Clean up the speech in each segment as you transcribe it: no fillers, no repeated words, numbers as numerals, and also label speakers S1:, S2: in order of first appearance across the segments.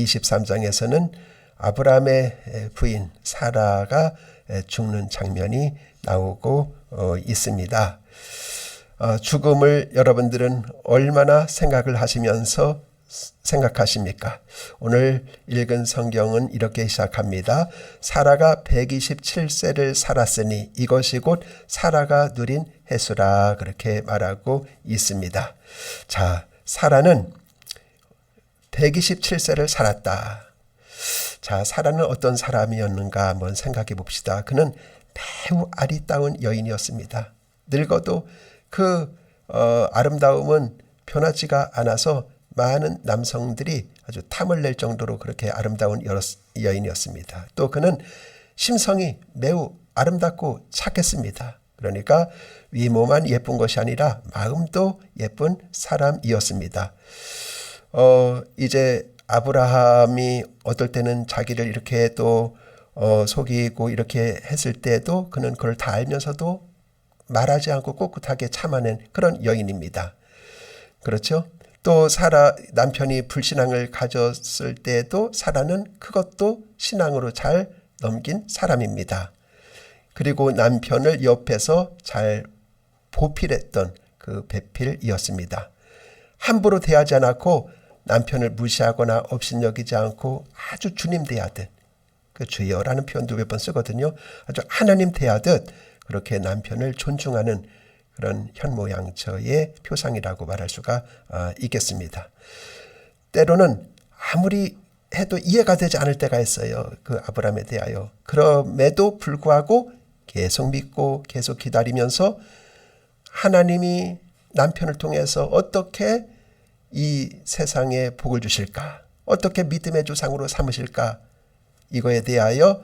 S1: 23장에서는 아브라함의 부인 사라가 죽는 장면이 나오고 있습니다. 죽음을 여러분들은 얼마나 생각을 하시면서 생각하십니까? 오늘 읽은 성경은 이렇게 시작합니다. 사라가 127세를 살았으니 이것이 곧 사라가 누린 해수라, 그렇게 말하고 있습니다. 자, 사라는 127세를 살았다. 자, 사라는 어떤 사람이었는가 한번 생각해 봅시다. 그는 매우 아리따운 여인이었습니다. 늙어도 그 아름다움은 변하지가 않아서 많은 남성들이 아주 탐을 낼 정도로 그렇게 아름다운 여인이었습니다. 또 그는 심성이 매우 아름답고 착했습니다. 그러니까 위모만 예쁜 것이 아니라 마음도 예쁜 사람이었습니다. 이제 아브라함이 어떨 때는 자기를 이렇게 또 속이고 이렇게 했을 때도 그는 그걸 다 알면서도 말하지 않고 꿋꿋하게 참아낸 그런 여인입니다. 그렇죠? 또 사라 남편이 불신앙을 가졌을 때도 사라는 그것도 신앙으로 잘 넘긴 사람입니다. 그리고 남편을 옆에서 잘 보필했던 그 배필이었습니다. 함부로 대하지 않았고 남편을 무시하거나 업신여기지 않고 아주 주님 대하듯, 그 주여라는 표현도 몇 번 쓰거든요. 아주 하나님 대하듯 그렇게 남편을 존중하는 그런 현모양처의 표상이라고 말할 수가 있겠습니다. 때로는 아무리 해도 이해가 되지 않을 때가 있어요. 그 아브라함에 대하여. 그럼에도 불구하고 계속 믿고 계속 기다리면서 하나님이 남편을 통해서 어떻게 이 세상에 복을 주실까? 어떻게 믿음의 조상으로 삼으실까? 이거에 대하여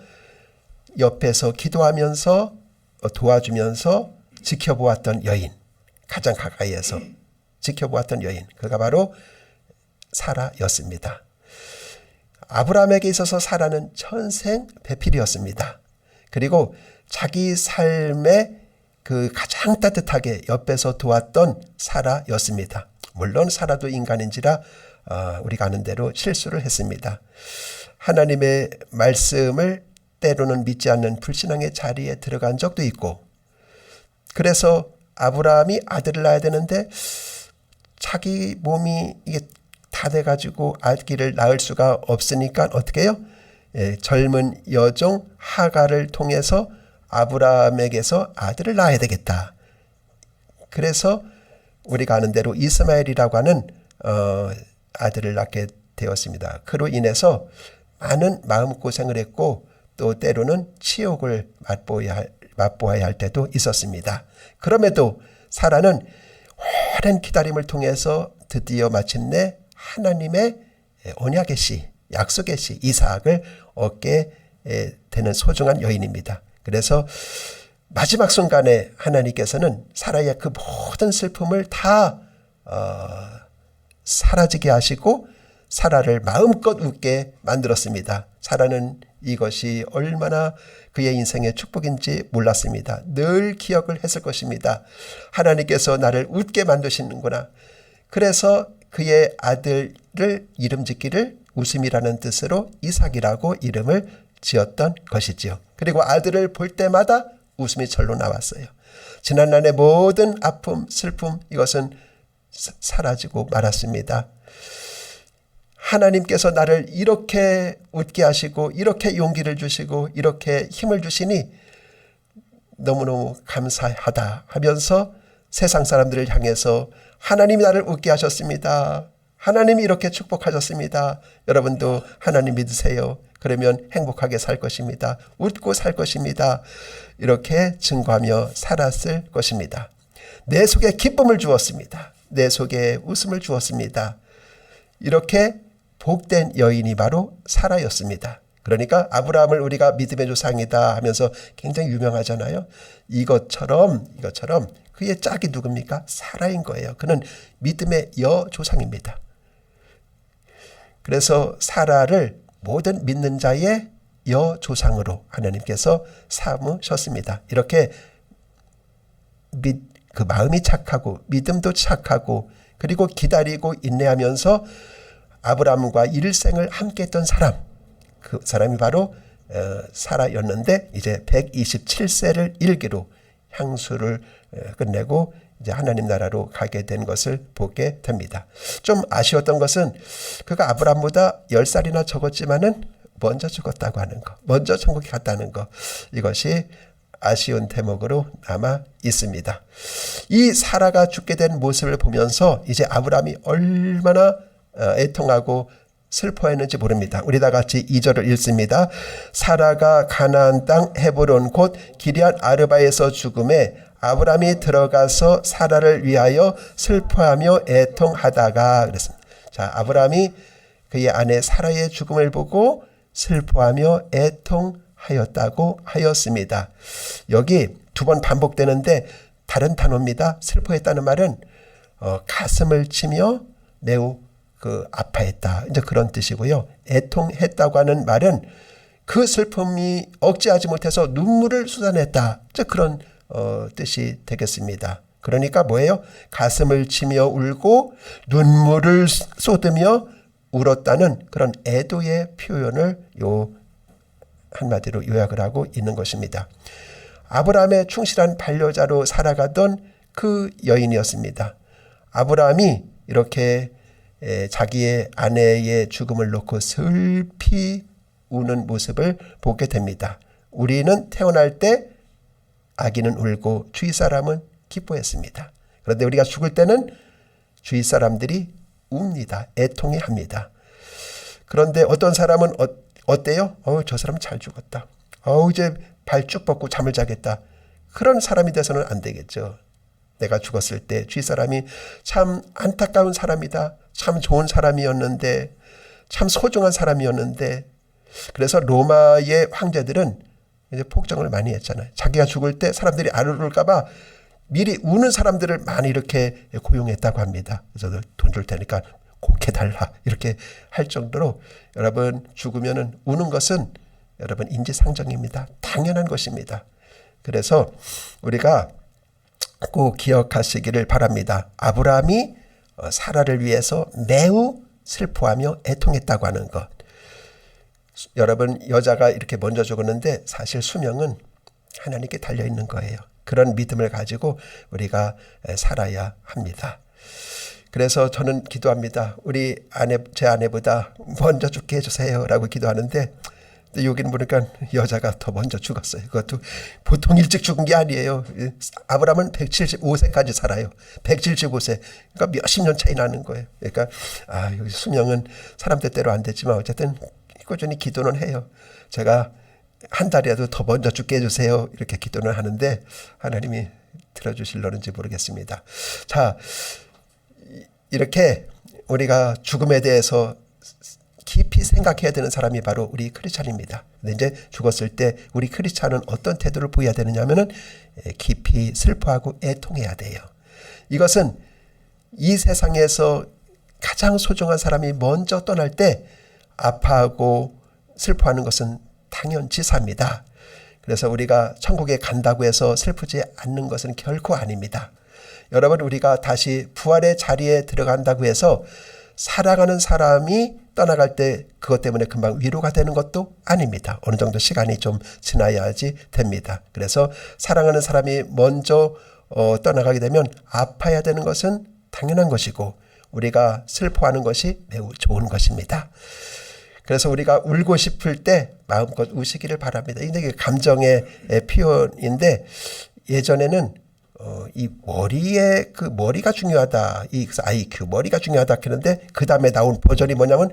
S1: 옆에서 기도하면서 도와주면서 지켜보았던 여인, 가장 가까이에서 지켜보았던 여인, 그가 바로 사라였습니다. 아브라함에게 있어서 사라는 전생 배필이었습니다. 그리고 자기 삶에 그 가장 따뜻하게 옆에서 도왔던 사라였습니다. 물론 사라도 인간인지라 우리가 아는 대로 실수를 했습니다. 하나님의 말씀을 때로는 믿지 않는 불신앙의 자리에 들어간 적도 있고, 그래서 아브라함이 아들을 낳아야 되는데 자기 몸이 이게 다 돼가지고 아기를 낳을 수가 없으니까 어떻게 해요? 젊은 여종 하갈을 통해서 아브라함에게서 아들을 낳아야 되겠다. 그래서 우리가 아는 대로 이스마엘이라고 하는 아들을 낳게 되었습니다. 그로 인해서 많은 마음고생을 했고 또 때로는 치욕을 맛보아야 할 때도 있었습니다. 그럼에도 사라는 오랜 기다림을 통해서 드디어 마침내 하나님의 언약의 씨, 약속의 씨 이삭을 얻게 되는 소중한 여인입니다. 그래서 마지막 순간에 하나님께서는 사라의 그 모든 슬픔을 다 사라지게 하시고 사라를 마음껏 웃게 만들었습니다. 사라는 이것이 얼마나 그의 인생의 축복인지 몰랐습니다. 늘 기억을 했을 것입니다. 하나님께서 나를 웃게 만드시는구나. 그래서 그의 아들을 이름 짓기를 웃음이라는 뜻으로 이삭이라고 이름을 지었던 것이지요. 그리고 아들을 볼 때마다 웃음이 절로 나왔어요. 지난날의 모든 아픔, 슬픔 이것은 사라지고 말았습니다. 하나님께서 나를 이렇게 웃게 하시고 이렇게 용기를 주시고 이렇게 힘을 주시니 너무너무 감사하다 하면서 세상 사람들을 향해서 하나님이 나를 웃게 하셨습니다. 하나님이 이렇게 축복하셨습니다. 여러분도 하나님 믿으세요. 그러면 행복하게 살 것입니다. 웃고 살 것입니다. 이렇게 증거하며 살았을 것입니다. 내 속에 기쁨을 주었습니다. 내 속에 웃음을 주었습니다. 이렇게 복된 여인이 바로 사라였습니다. 그러니까 아브라함을 우리가 믿음의 조상이다 하면서 굉장히 유명하잖아요. 이것처럼 그의 짝이 누굽니까? 사라인 거예요. 그는 믿음의 여조상입니다. 그래서 사라를 모든 믿는 자의 여조상으로 하나님께서 삼으셨습니다. 이렇게 그 마음이 착하고 믿음도 착하고 그리고 기다리고 인내하면서 아브라함과 일생을 함께했던 사람, 그 사람이 바로 사라였는데 이제 127세를 일기로 향수를 끝내고 이제 하나님 나라로 가게 된 것을 보게 됩니다. 좀 아쉬웠던 것은 그가 아브라함보다 10살이나 적었지만은 먼저 죽었다고 하는 거, 먼저 천국에 갔다는 거, 이것이 아쉬운 대목으로 남아 있습니다. 이 사라가 죽게 된 모습을 보면서 이제 아브라함이 얼마나 애통하고 슬퍼했는지 모릅니다. 우리 다 같이 2절을 읽습니다. 사라가 가나안 땅 헤브론 곧 기럇 아르바에서 죽음에 아브라함이 들어가서 사라를 위하여 슬퍼하며 애통하다가 그랬습니다. 자, 아브라함이 그의 아내 사라의 죽음을 보고 슬퍼하며 애통하였다고 하였습니다. 여기 두 번 반복되는데 다른 단어입니다. 슬퍼했다는 말은 가슴을 치며 매우 아파했다, 이제 그런 뜻이고요. 애통했다고 하는 말은 그 슬픔이 억제하지 못해서 눈물을 쏟아냈다, 이제 그런 뜻이 되겠습니다. 그러니까 뭐예요? 가슴을 치며 울고 눈물을 쏟으며 울었다는 그런 애도의 표현을 한마디로 요약을 하고 있는 것입니다. 아브라함의 충실한 반려자로 살아가던 그 여인이었습니다. 아브라함이 이렇게 자기의 아내의 죽음을 놓고 슬피 우는 모습을 보게 됩니다. 우리는 태어날 때 아기는 울고 주위 사람은 기뻐했습니다. 그런데 우리가 죽을 때는 주위 사람들이 웁니다. 애통해합니다. 그런데 어떤 사람은 어때요? 저 사람 잘 죽었다. 이제 발 쭉 뻗고 잠을 자겠다. 그런 사람이 돼서는 안 되겠죠. 내가 죽었을 때 주위 사람이 참 안타까운 사람이다, 참 좋은 사람이었는데, 참 소중한 사람이었는데. 그래서 로마의 황제들은 이제 폭정을 많이 했잖아요. 자기가 죽을 때 사람들이 안 울을까봐 미리 우는 사람들을 많이 이렇게 고용했다고 합니다. 그래서 돈 줄 테니까 곡해달라 이렇게 할 정도로, 여러분 죽으면은 우는 것은 여러분 인지상정입니다. 당연한 것입니다. 그래서 우리가 꼭 기억하시기를 바랍니다. 아브라함이 사라를 위해서 매우 슬퍼하며 애통했다고 하는 것. 여러분, 여자가 이렇게 먼저 죽었는데 사실 수명은 하나님께 달려있는 거예요. 그런 믿음을 가지고 우리가 살아야 합니다. 그래서 저는 기도합니다. 제 아내보다 먼저 죽게 해주세요 라고 기도하는데, 여기는 보니까 여자가 더 먼저 죽었어요. 그것도 보통 일찍 죽은 게 아니에요. 아브라함은 175세까지 살아요. 175세. 그러니까 몇십 년 차이 나는 거예요. 그러니까 여기 수명은 사람 뜻대로 안 되지만 어쨌든 꾸준히 기도는 해요. 제가 한 달이라도 더 먼저 죽게 해주세요 이렇게 기도는 하는데 하나님이 들어주실려는지 모르겠습니다. 자, 이렇게 우리가 죽음에 대해서 깊이 생각해야 되는 사람이 바로 우리 크리스찬입니다. 근데 이제 죽었을 때 우리 크리스찬은 어떤 태도를 보여야 되느냐 하면은 깊이 슬퍼하고 애통해야 돼요. 이것은 이 세상에서 가장 소중한 사람이 먼저 떠날 때 아파하고 슬퍼하는 것은 당연지사입니다. 그래서 우리가 천국에 간다고 해서 슬프지 않는 것은 결코 아닙니다. 여러분, 우리가 다시 부활의 자리에 들어간다고 해서 사랑하는 사람이 떠나갈 때 그것 때문에 금방 위로가 되는 것도 아닙니다. 어느 정도 시간이 좀 지나야지 됩니다. 그래서 사랑하는 사람이 먼저 떠나가게 되면 아파야 되는 것은 당연한 것이고 우리가 슬퍼하는 것이 매우 좋은 것입니다. 그래서 우리가 울고 싶을 때 마음껏 우시기를 바랍니다. 이게 감정의 표현인데, 예전에는 이 머리가 중요하다, 이 IQ 머리가 중요하다 그러는데 그 다음에 나온 버전이 뭐냐면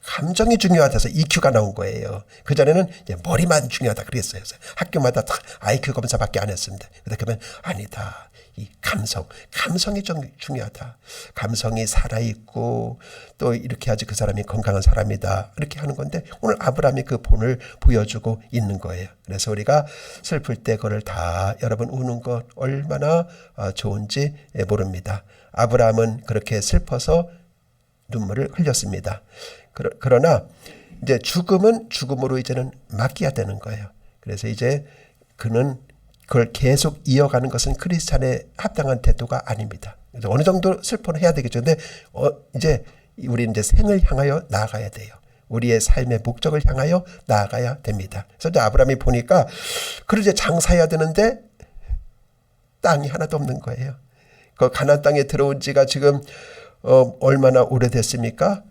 S1: 감정이 중요하다서 EQ가 나온 거예요. 그 전에는 머리만 중요하다 그랬어요. 학교마다 다 IQ 검사밖에 안 했습니다. 그러면 아니다, 이 감성이 좀 중요하다. 감성이 살아있고 또 이렇게 해야지 그 사람이 건강한 사람이다, 이렇게 하는 건데 오늘 아브라함이 그 본을 보여주고 있는 거예요. 그래서 우리가 슬플 때 그걸 다 여러분 우는 것 얼마나 좋은지 모릅니다. 아브라함은 그렇게 슬퍼서 눈물을 흘렸습니다. 그러나 이제 죽음은 죽음으로 이제는 맡겨야 되는 거예요. 그래서 이제 그는 그걸 계속 이어가는 것은 크리스찬의 합당한 태도가 아닙니다. 그래서 어느 정도 슬퍼는 해야 되겠죠. 근데 이제 우리는 이제 생을 향하여 나아가야 돼요. 우리의 삶의 목적을 향하여 나아가야 됩니다. 그래서 이제 아브라함이 보니까 그를 이제 장사해야 되는데 땅이 하나도 없는 거예요. 그 가나안 땅에 들어온 지가 지금 얼마나 오래됐습니까?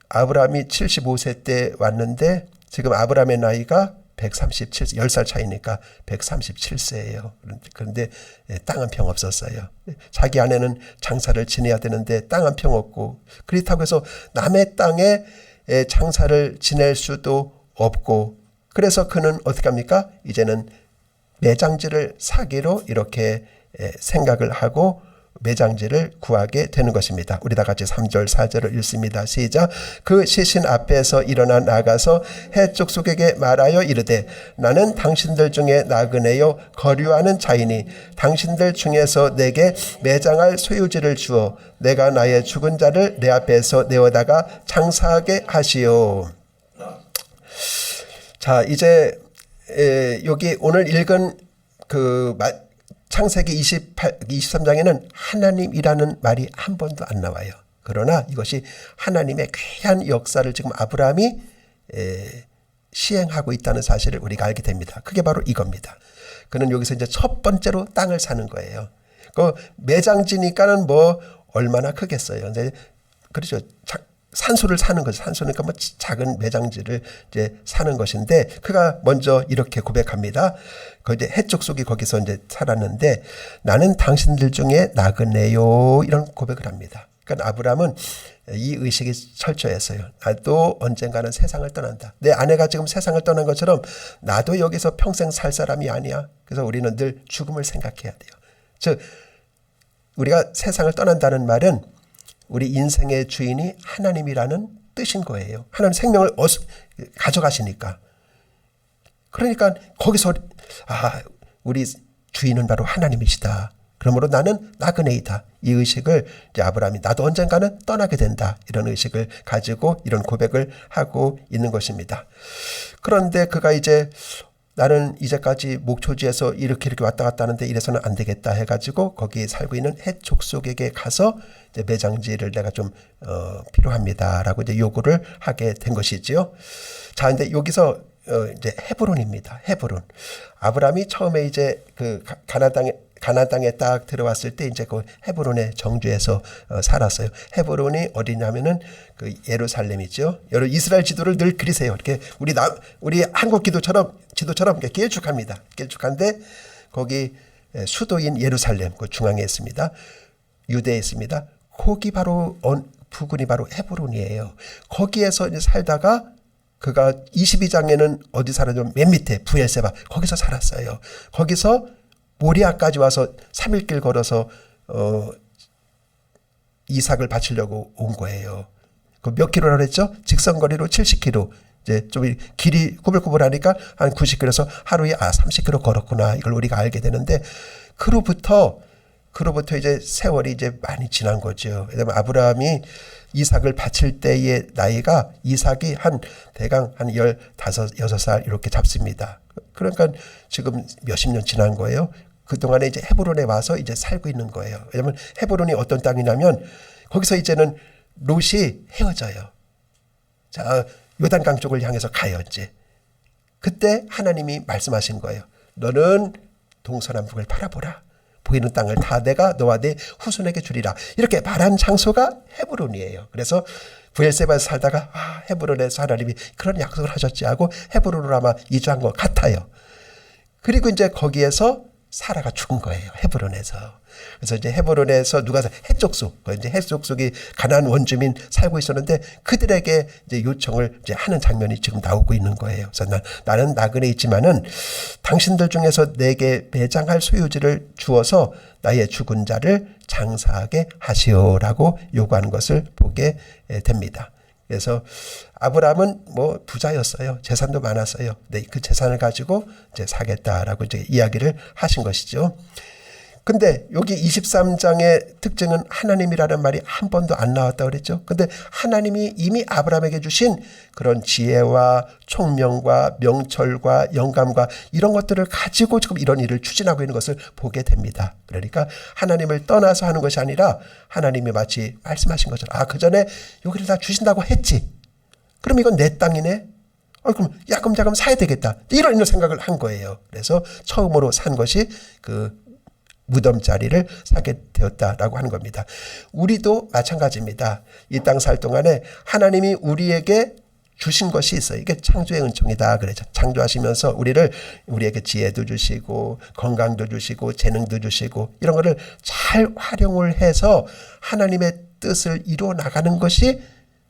S1: 아브라함이 75세 때 왔는데 지금 아브라함의 나이가 10살 차이니까 137세예요. 그런데 땅 한 평 없었어요. 자기 아내는 장사를 지내야 되는데 땅 한 평 없고, 그렇다고 해서 남의 땅에 장사를 지낼 수도 없고, 그래서 그는 어떻게 합니까? 이제는 매장지를 사기로 이렇게 생각을 하고 매장지를 구하게 되는 것입니다. 우리 다 같이 3절 4절을 읽습니다. 시작. 그 시신 앞에서 일어나 나가서 해족속에게 말하여 이르되 나는 당신들 중에 나그네요 거류하는 자이니 당신들 중에서 내게 매장할 소유지를 주어 내가 나의 죽은 자를 내 앞에서 내어다가 장사하게 하시오. 자, 이제 여기 오늘 읽은 그 창세기 23장에는 하나님이라는 말이 한 번도 안 나와요. 그러나 이것이 하나님의 귀한 역사를 지금 아브라함이 시행하고 있다는 사실을 우리가 알게 됩니다. 그게 바로 이겁니다. 그는 여기서 이제 첫 번째로 땅을 사는 거예요. 그 매장지니까는 뭐 얼마나 크겠어요. 이제 그렇죠. 산소를 사는 거죠. 산소니까 뭐 작은 매장지를 이제 사는 것인데, 그가 먼저 이렇게 고백합니다. 그 이제 해족속이 거기서 이제 살았는데 나는 당신들 중에 나그네요, 이런 고백을 합니다. 그러니까 아브라함은 이 의식이 철저했어요. 나도 언젠가는 세상을 떠난다. 내 아내가 지금 세상을 떠난 것처럼 나도 여기서 평생 살 사람이 아니야. 그래서 우리는 늘 죽음을 생각해야 돼요. 즉 우리가 세상을 떠난다는 말은 우리 인생의 주인이 하나님이라는 뜻인 거예요. 하나님 생명을 가져가시니까. 그러니까 거기서 우리 주인은 바로 하나님이시다. 그러므로 나는 나그네이다. 이 의식을 이제 아브라함이 나도 언젠가는 떠나게 된다. 이런 의식을 가지고 이런 고백을 하고 있는 것입니다. 그런데 그가 이제 나는 이제까지 목초지에서 이렇게 왔다 갔다 하는데 이래서는 안 되겠다 해가지고 거기 살고 있는 헷족속에게 가서 이제 매장지를 내가 좀 필요합니다라고 이제 요구를 하게 된 것이지요. 자, 근데 여기서 이제 헤브론입니다. 헤브론. 아브라함이 처음에 이제 그 가나안 땅에 딱 들어왔을 때 이제 그 헤브론의 정주에서 살았어요. 헤브론이 어디냐면은 그 예루살렘이죠. 여러분 이스라엘 지도를 늘 그리세요. 이렇게 우리 한국 지도처럼 이렇게 길쭉합니다. 길쭉한데 거기 수도인 예루살렘 그 중앙에 있습니다. 유대에 있습니다. 거기 바로 부근이 바로 헤브론이에요. 거기에서 이제 살다가 그가 22장에는 어디 살았냐면 맨 밑에 브엘세바 거기서 살았어요. 거기서 모리아까지 와서 3일 길 걸어서 이삭을 바치려고 온 거예요. 그 몇 킬로라고 했죠? 직선거리로 70킬로. 이제 좀 길이 꾸불꾸불하니까 한 90킬로에서 하루에 30킬로 걸었구나. 이걸 우리가 알게 되는데 그로부터 이제 세월이 이제 많이 지난 거죠. 왜냐면 아브라함이 이삭을 바칠 때의 나이가 이삭이 대강 한 16살 이렇게 잡습니다. 그러니까 지금 몇십 년 지난 거예요. 그동안에 이제 헤브론에 와서 이제 살고 있는 거예요. 왜냐면 헤브론이 어떤 땅이냐면 거기서 이제는 롯이 헤어져요. 자, 요단강 쪽을 향해서 가요, 이제. 그때 하나님이 말씀하신 거예요. 너는 동서남북을 바라보라. 보이는 땅을 다 내가 너와 내 후손에게 주리라. 이렇게 말한 장소가 헤브론이에요. 그래서 브엘세바에서 살다가 헤브론에서 하나님이 그런 약속을 하셨지 하고 헤브론으로 아마 이주한 것 같아요. 그리고 이제 거기에서 사라가 죽은 거예요. 헤브론에서. 그래서 이제 헤브론에서 헷족속, 이제 헷족속이 가나안 원주민 살고 있었는데 그들에게 이제 요청을 이제 하는 장면이 지금 나오고 있는 거예요. 그래서 나는 나그네 있지만은 당신들 중에서 내게 매장할 소유지를 주어서 나의 죽은 자를 장사하게 하시오라고 요구하는 것을 보게 됩니다. 그래서 아브라함은 뭐 부자였어요. 재산도 많았어요. 네, 그 재산을 가지고 이제 사겠다라고 이제 이야기를 하신 것이죠. 근데 여기 23장의 특징은 하나님이라는 말이 한 번도 안 나왔다고 그랬죠. 근데 하나님이 이미 아브라함에게 주신 그런 지혜와 총명과 명철과 영감과 이런 것들을 가지고 지금 이런 일을 추진하고 있는 것을 보게 됩니다. 그러니까 하나님을 떠나서 하는 것이 아니라 하나님이 마치 말씀하신 것처럼 그 전에 여기를 다 주신다고 했지. 그럼 이건 내 땅이네. 그럼 야금야금 사야 되겠다. 이런 생각을 한 거예요. 그래서 처음으로 산 것이 그 무덤 자리를 사게 되었다라고 하는 겁니다. 우리도 마찬가지입니다. 이 땅 살 동안에 하나님이 우리에게 주신 것이 있어요. 이게 창조의 은총이다 그러죠. 창조하시면서 우리에게 지혜도 주시고 건강도 주시고 재능도 주시고 이런 거를 잘 활용을 해서 하나님의 뜻을 이루어 나가는 것이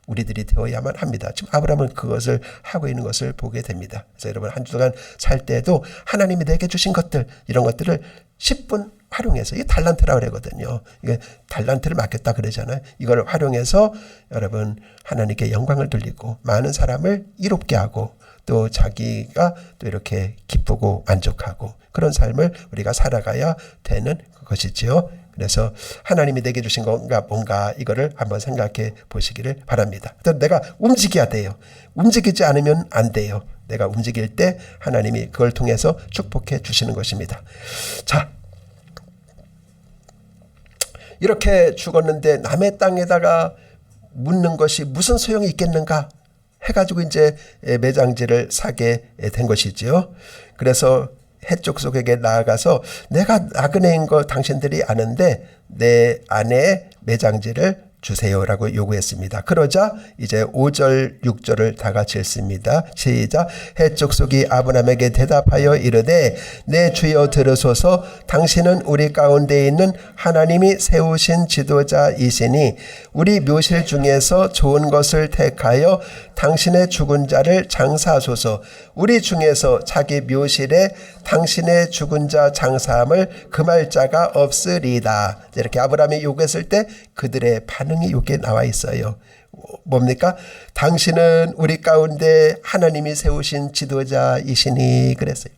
S1: 우리들이 되어야만 합니다. 지금 아브라함은 그것을 하고 있는 것을 보게 됩니다. 그래서 여러분 한 주간 살 때도 하나님이 내게 주신 것들 이런 것들을 10분 활용해서 이게 달란트라고 그러거든요. 이게 달란트를 맡겼다 그러잖아요. 이걸 활용해서 여러분 하나님께 영광을 돌리고 많은 사람을 이롭게 하고 또 자기가 또 이렇게 기쁘고 만족하고 그런 삶을 우리가 살아가야 되는 것이지요. 그래서 하나님이 내게 주신 건가 뭔가 이거를 한번 생각해 보시기를 바랍니다. 내가 움직여야 돼요. 움직이지 않으면 안 돼요. 내가 움직일 때 하나님이 그걸 통해서 축복해 주시는 것입니다. 자, 이렇게 죽었는데 남의 땅에다가 묻는 것이 무슨 소용이 있겠는가 해가지고 이제 매장지를 사게 된 것이지요. 그래서 해쪽 속에게 나아가서 내가 나그네인 거 당신들이 아는데 내 아내의 매장지를 주세요라고 요구했습니다. 그러자 이제 5절 6절을 다 같이 읽습니다. 시작. 해쪽 속이 아브라함에게 대답하여 이르되 내 주여 들으소서 당신은 우리 가운데 있는 하나님이 세우신 지도자이시니 우리 묘실 중에서 좋은 것을 택하여 당신의 죽은 자를 장사하소서. 우리 중에서 자기 묘실에 당신의 죽은 자 장사함을 금할 자가 없으리다. 이렇게 아브라함이 요구했을 때 그들의 반응이 여기에 나와 있어요. 뭡니까? 당신은 우리 가운데 하나님이 세우신 지도자이시니 그랬어요.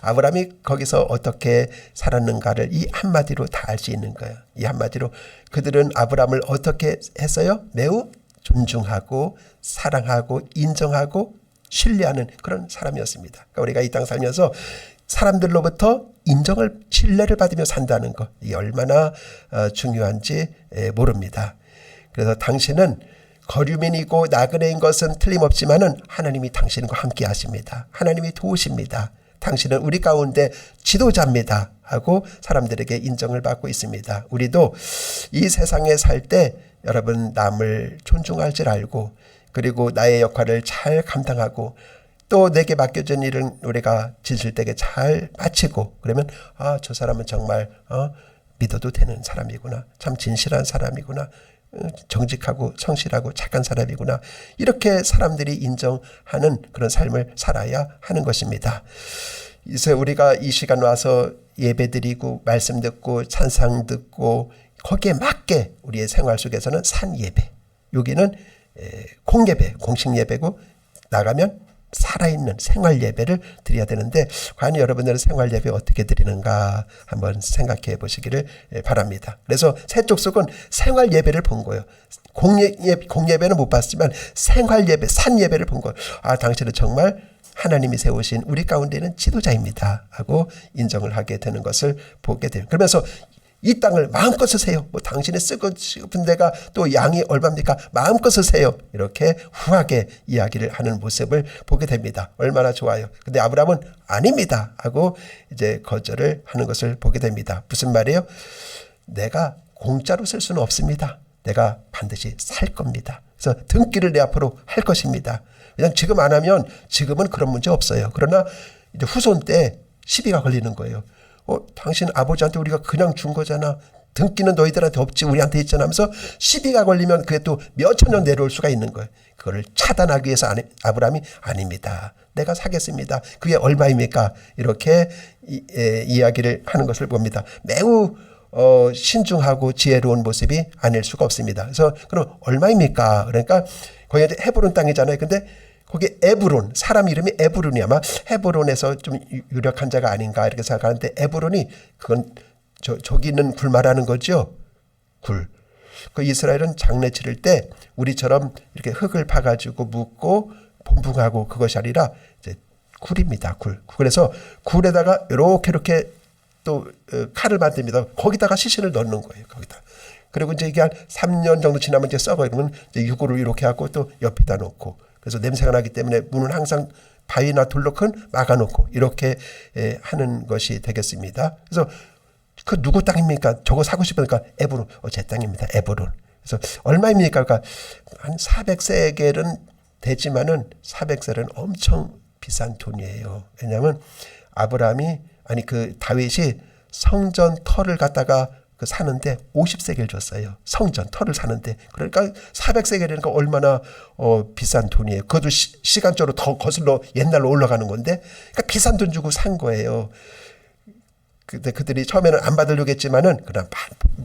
S1: 아브라함이 거기서 어떻게 살았는가를 이 한마디로 다 알 수 있는 거예요. 이 한마디로 그들은 아브라함을 어떻게 했어요? 매우 존중하고 사랑하고 인정하고 신뢰하는 그런 사람이었습니다. 그러니까 우리가 이 땅 살면서 사람들로부터 인정을 신뢰를 받으며 산다는 것 이게 얼마나 중요한지 모릅니다. 그래서 당신은 거류민이고 나그네인 것은 틀림없지만은 하나님이 당신과 함께 하십니다. 하나님이 도우십니다. 당신은 우리 가운데 지도자입니다 하고 사람들에게 인정을 받고 있습니다. 우리도 이 세상에 살 때 여러분 남을 존중할 줄 알고 그리고 나의 역할을 잘 감당하고 또 내게 맡겨진 일은 우리가 진실되게 잘 마치고 그러면 저 사람은 정말 믿어도 되는 사람이구나. 참 진실한 사람이구나. 정직하고 성실하고 착한 사람이구나. 이렇게 사람들이 인정하는 그런 삶을 살아야 하는 것입니다. 이제 우리가 이 시간 와서 예배 드리고 말씀 듣고 찬상 듣고 거기에 맞게 우리의 생활 속에서는 산 예배. 여기는 공예배, 공식 예배고 나가면 살아있는 생활 예배를 드려야 되는데 과연 여러분들은 생활 예배 어떻게 드리는가 한번 생각해 보시기를 바랍니다. 그래서 세쪽 속은 생활 예배를 본 거예요. 공예배는 못 봤지만 생활 예배, 산 예배를 본 거예요. 당신은 정말 하나님이 세우신 우리 가운데는 지도자입니다 하고 인정을 하게 되는 것을 보게 돼요. 그러면서 이 땅을 마음껏 쓰세요. 당신의 쓰고 싶은 데가 또 양이 얼마입니까? 마음껏 쓰세요. 이렇게 후하게 이야기를 하는 모습을 보게 됩니다. 얼마나 좋아요. 근데 아브라함은 아닙니다 하고 이제 거절을 하는 것을 보게 됩니다. 무슨 말이에요? 내가 공짜로 쓸 수는 없습니다. 내가 반드시 살 겁니다. 그래서 등기를 내 앞으로 할 것입니다. 그냥 지금 안 하면 지금은 그런 문제 없어요. 그러나 이제 후손 때 시비가 걸리는 거예요. 당신 아버지한테 우리가 그냥 준 거잖아. 등기는 너희들한테 없지 우리한테 있잖아 하면서 시비가 걸리면 그게 또 몇천 년 내려올 수가 있는 거예요. 그거를 차단하기 위해서 아브라함이 아닙니다. 내가 사겠습니다. 그게 얼마입니까? 이렇게 이야기를 하는 것을 봅니다. 매우 신중하고 지혜로운 모습이 아닐 수가 없습니다. 그래서 그럼 얼마입니까? 그러니까 거기 헤브론 땅이잖아요. 근데 거기 에브론, 사람 이름이 에브론이 아마 헤브론에서 좀 유력한 자가 아닌가 이렇게 생각하는데 에브론이 그건 저기는 굴 말하는 거죠. 굴. 그 이스라엘은 장례 치를 때 우리처럼 이렇게 흙을 파가지고 묻고 본붕하고 그것이 아니라 이제 굴입니다. 굴. 그래서 굴에다가 이렇게 또 칼을 만듭니다. 거기다가 시신을 넣는 거예요. 거기다. 그리고 이제 이게 한 3년 정도 지나면 이제 썩어요. 그러면 이제 유골을 이렇게 하고 또 옆에다 놓고, 그래서 냄새가 나기 때문에 문은 항상 바위나 돌로 막아놓고 이렇게 하는 것이 되겠습니다. 그래서 그 누구 땅입니까? 저거 사고 싶으니까 에브론. 제 땅입니다. 에브론. 그래서 얼마입니까? 그러니까 한 400세겔은 되지만은 400세겔은 엄청 비싼 돈이에요. 왜냐하면 그 다윗이 성전 터를 갖다가 사는데 50세겔 줬어요. 성전 터를 사는데. 그러니까 400세겔이니까 얼마나 비싼 돈이에요. 그것도 시간적으로 더 거슬러 옛날로 올라가는 건데, 그러니까 비싼 돈 주고 산 거예요. 근데 그들이 처음에는 안 받으려고 했지만은 그냥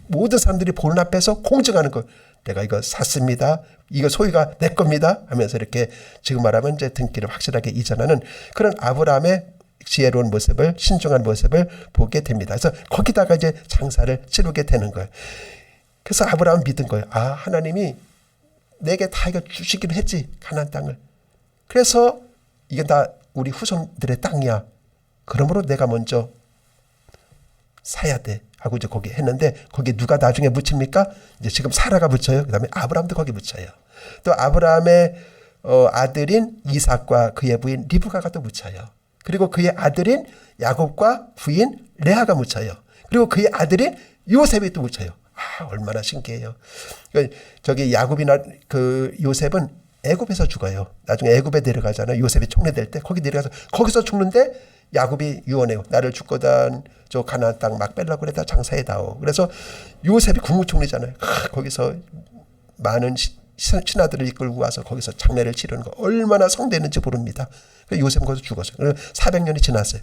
S1: 모든 사람들이 보는 앞에서 공증하는 거. 내가 이거 샀습니다. 이거 소유가 내 겁니다. 하면서 이렇게 지금 말하면 이제 등기를 확실하게 이전하는 그런 아브라함의 지혜로운 모습을, 신중한 모습을 보게 됩니다. 그래서 거기다가 이제 장사를 치르게 되는 거예요. 그래서 아브라함은 믿은 거예요. 하나님이 내게 다 이거 주시기로 했지, 가나안 땅을. 그래서 이게 다 우리 후손들의 땅이야. 그러므로 내가 먼저 사야 돼 하고 이제 거기 했는데, 거기 누가 나중에 묻힙니까? 이제 지금 사라가 묻혀요. 그다음에 아브라함도 거기 묻혀요. 또 아브라함의 아들인 이삭과 그의 부인 리브가가 또 묻혀요. 그리고 그의 아들인 야곱과 부인 레아가 묻혀요. 그리고 그의 아들인 요셉이 또 묻혀요. 얼마나 신기해요. 저기 야곱이나 그 요셉은 애굽에서 죽어요. 나중에 애굽에 내려가잖아요. 요셉이 총리될 때 거기 내려가서 거기서 죽는데 야곱이 유언해요. 나를 죽거든 저 가나안 땅 막 뺄라고 그랬다 장사해다오. 그래서 요셉이 국무총리잖아요. 거기서 많은 신하들을 이끌고 와서 거기서 장례를 치르는 거 얼마나 성대했는지 모릅니다. 요셉은 거기서 죽었어요. 400년이 지났어요.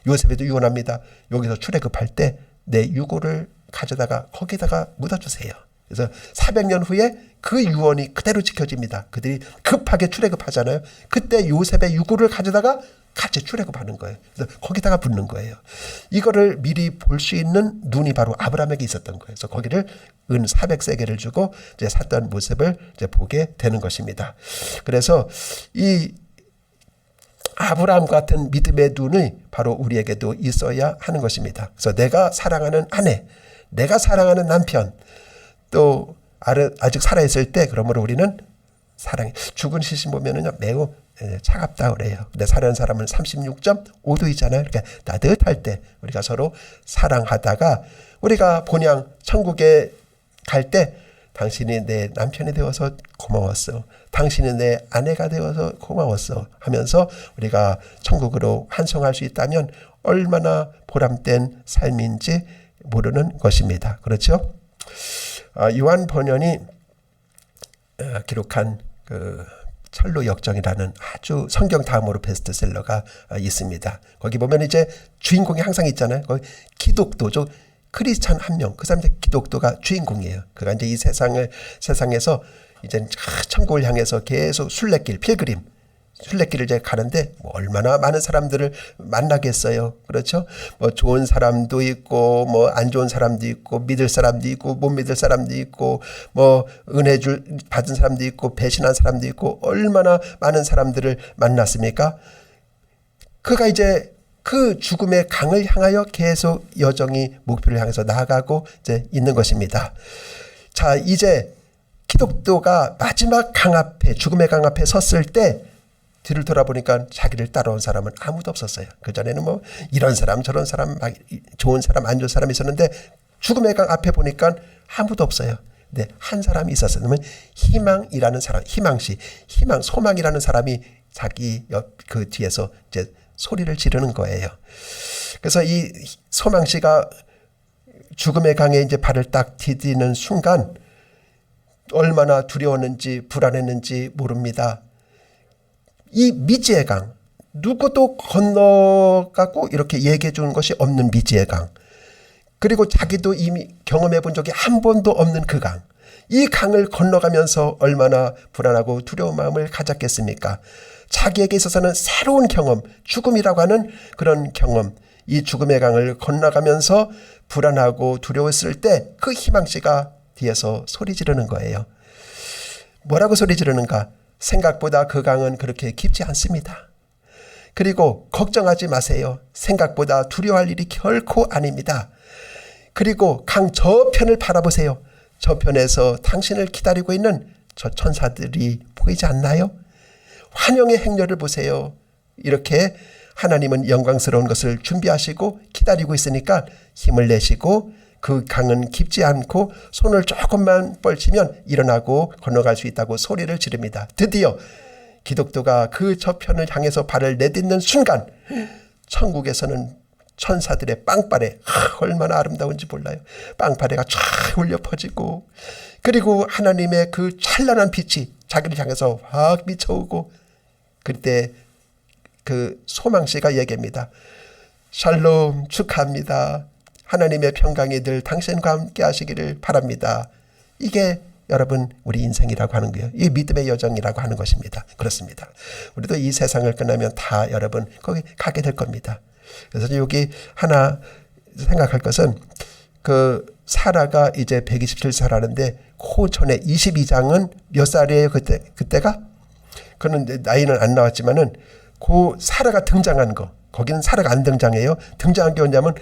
S1: 요셉에도 유언합니다. 여기서 출애굽할 때 내 유골을 가져다가 거기다가 묻어주세요. 그래서 400년 후에 그 유언이 그대로 지켜집니다. 그들이 급하게 출애굽하잖아요. 그때 요셉의 유골을 가져다가 같이 출애굽하는 거예요. 그래서 거기다가 붓는 거예요. 이거를 미리 볼 수 있는 눈이 바로 아브라함에게 있었던 거예요. 그래서 거기를 은 400세겔을 주고 이제 샀던 모습을 이제 보게 되는 것입니다. 그래서 이 아브라함 같은 믿음의 눈이 바로 우리에게도 있어야 하는 것입니다. 그래서 내가 사랑하는 아내, 내가 사랑하는 남편, 또 아직 살아있을 때 그러므로 우리는 사랑해. 죽은 시신 보면은요 매우 차갑다 그래요. 근데 살아있는 사람은 36.5도이잖아요. 이렇게 따뜻할 때 우리가 서로 사랑하다가 우리가 본향 천국에 갈 때 당신이 내 남편이 되어서 고마웠어. 당신이 내 아내가 되어서 고마웠어. 하면서 우리가 천국으로 환송할 수 있다면 얼마나 보람된 삶인지 모르는 것입니다. 그렇죠? 요한 번연이 기록한 그 철로 역정이라는 아주 성경 다음으로 베스트셀러가 있습니다. 거기 보면 이제 주인공이 항상 있잖아요. 거기 기독도죠. 크리스찬 한 명, 그 사람 이제 기독도가 주인공이에요. 그가 이제 이 세상에서 이제 천국을 향해서 계속 순례길, 필그림, 순례길을 이제 가는데 얼마나 많은 사람들을 만나겠어요. 그렇죠? 좋은 사람도 있고, 안 좋은 사람도 있고, 믿을 사람도 있고, 못 믿을 사람도 있고, 은혜 받은 사람도 있고, 배신한 사람도 있고, 얼마나 많은 사람들을 만났습니까? 그가 이제 그 죽음의 강을 향하여 계속 여정이 목표를 향해서 나아가고 이제 있는 것입니다. 자, 이제 기독교가 마지막 강 앞에, 죽음의 강 앞에 섰을 때 뒤를 돌아보니까 자기를 따라온 사람은 아무도 없었어요. 그전에는 이런 사람 저런 사람 막 좋은 사람 안 좋은 사람이 있었는데 죽음의 강 앞에 보니까 아무도 없어요. 근데 한 사람이 있었어요. 그러면 희망이라는 사람, 소망이라는 사람이 자기 그 뒤에서 이제 소리를 지르는 거예요. 그래서 이 소망 씨가 죽음의 강에 이제 발을 딱 디디는 순간 얼마나 두려웠는지 불안했는지 모릅니다. 이 미지의 강, 누구도 건너가고 이렇게 얘기해 주는 것이 없는 미지의 강, 그리고 자기도 이미 경험해 본 적이 한 번도 없는 그 강, 이 강을 건너가면서 얼마나 불안하고 두려운 마음을 가졌겠습니까? 자기에게 있어서는 새로운 경험, 죽음이라고 하는 그런 경험, 이 죽음의 강을 건너가면서 불안하고 두려웠을 때 그 희망씨가 뒤에서 소리 지르는 거예요. 뭐라고 소리 지르는가? 생각보다 그 강은 그렇게 깊지 않습니다. 그리고 걱정하지 마세요. 생각보다 두려워할 일이 결코 아닙니다. 그리고 강 저편을 바라보세요. 저편에서 당신을 기다리고 있는 저 천사들이 보이지 않나요? 환영의 행렬을 보세요. 이렇게 하나님은 영광스러운 것을 준비하시고 기다리고 있으니까 힘을 내시고 그 강은 깊지 않고 손을 조금만 뻘치면 일어나고 건너갈 수 있다고 소리를 지릅니다. 드디어 기독교가 그 저편을 향해서 발을 내딛는 순간 천국에서는 천사들의 빵빠레, 얼마나 아름다운지 몰라요. 빵빠레가 쫙 울려 퍼지고, 그리고 하나님의 그 찬란한 빛이 자기를 향해서 확 비춰오고, 그때 그 소망씨가 얘기합니다. 샬롬, 축하합니다. 하나님의 평강이 늘 당신과 함께 하시기를 바랍니다. 이게 여러분 우리 인생이라고 하는 거예요. 이 믿음의 여정이라고 하는 것입니다. 그렇습니다. 우리도 이 세상을 끝나면 다 여러분 거기 가게 될 겁니다. 그래서 여기 하나 생각할 것은 그 사라가 이제 127살하는데 그 전에 22장은 몇 살이에요? 그때가? 그는 나이는 안 나왔지만은 그 사라가 등장한 거, 거기는 사라가 안 등장해요. 등장한 게 뭐냐면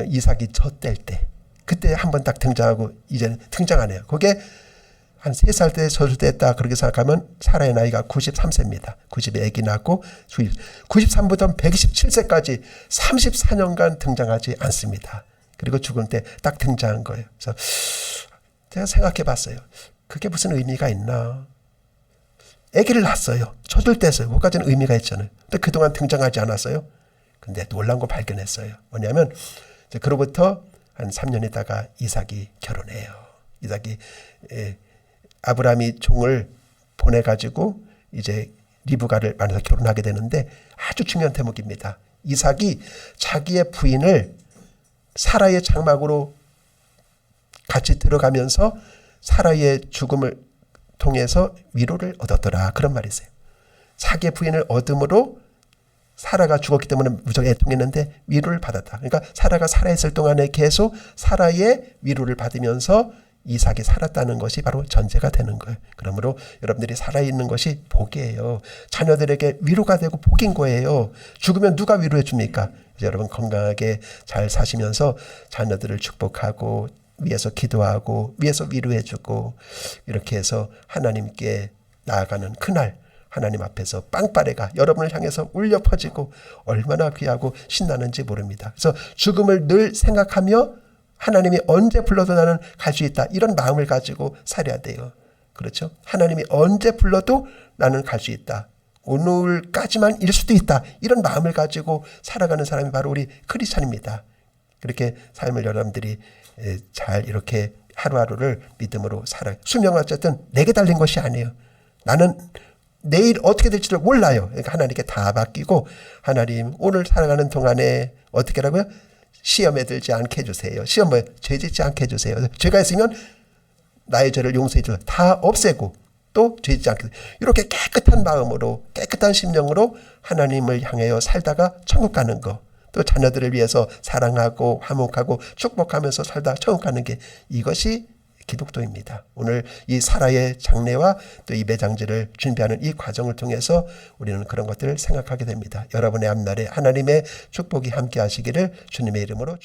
S1: 이삭이 젖될 때, 그때 한번 딱 등장하고 이제는 등장 안 해요. 그게 한 3살 때 저주됐다 그렇게 생각하면 사라의 나이가 93세입니다. 90에 아기 낳고 93부터 127세까지 34년간 등장하지 않습니다. 그리고 죽을 때 딱 등장한 거예요. 그래서 제가 생각해 봤어요. 그게 무슨 의미가 있나. 아기를 낳았어요. 젖을 뗐어요. 그것까지는 의미가 있잖아요. 근데 그동안 등장하지 않았어요. 근데 놀란 거 발견했어요. 뭐냐면 그로부터 한 3년 있다가 이삭이 결혼해요. 이삭이 아브라함이 종을 보내가지고 이제 리브가를 만나서 결혼하게 되는데 아주 중요한 대목입니다. 이삭이 자기의 부인을 사라의 장막으로 같이 들어가면서 사라의 죽음을 통해서 위로를 얻었더라. 그런 말이 있어요. 자기의 부인을 얻음으로 사라가 죽었기 때문에 무척 애통했는데 위로를 받았다. 그러니까 사라가 살아있을 동안에 계속 사라의 위로를 받으면서 이삭이 살았다는 것이 바로 전제가 되는 거예요. 그러므로 여러분들이 살아있는 것이 복이에요. 자녀들에게 위로가 되고 복인 거예요. 죽으면 누가 위로해 줍니까? 여러분 건강하게 잘 사시면서 자녀들을 축복하고 위에서 기도하고 위에서 위로해 주고 이렇게 해서 하나님께 나아가는 그날 하나님 앞에서 빵빠레가 여러분을 향해서 울려 퍼지고 얼마나 귀하고 신나는지 모릅니다. 그래서 죽음을 늘 생각하며 하나님이 언제 불러도 나는 갈 수 있다. 이런 마음을 가지고 살아야 돼요. 그렇죠? 하나님이 언제 불러도 나는 갈 수 있다. 오늘까지만 일 수도 있다. 이런 마음을 가지고 살아가는 사람이 바로 우리 크리스찬입니다. 그렇게 삶을 여러분들이 잘 이렇게 하루하루를 믿음으로 살아요. 수명은 어쨌든 내게 달린 것이 아니에요. 나는 내일 어떻게 될지를 몰라요. 그러니까 하나님께 다 맡기고 하나님 오늘 살아가는 동안에 어떻게 하라고요? 시험에 들지 않게 해주세요. 시험 뭐예요? 죄 짓지 않게 해주세요. 죄가 있으면 나의 죄를 용서해 주세요. 다 없애고 또 죄 짓지 않게 이렇게 깨끗한 마음으로 깨끗한 심령으로 하나님을 향하여 살다가 천국 가는 거, 또 자녀들을 위해서 사랑하고 화목하고 축복하면서 살다 천국 가는 게 이것이 기독교입니다. 오늘 이 사라의 장례와 또 이 매장지를 준비하는 이 과정을 통해서 우리는 그런 것들을 생각하게 됩니다. 여러분의 앞날에 하나님의 축복이 함께 하시기를 주님의 이름으로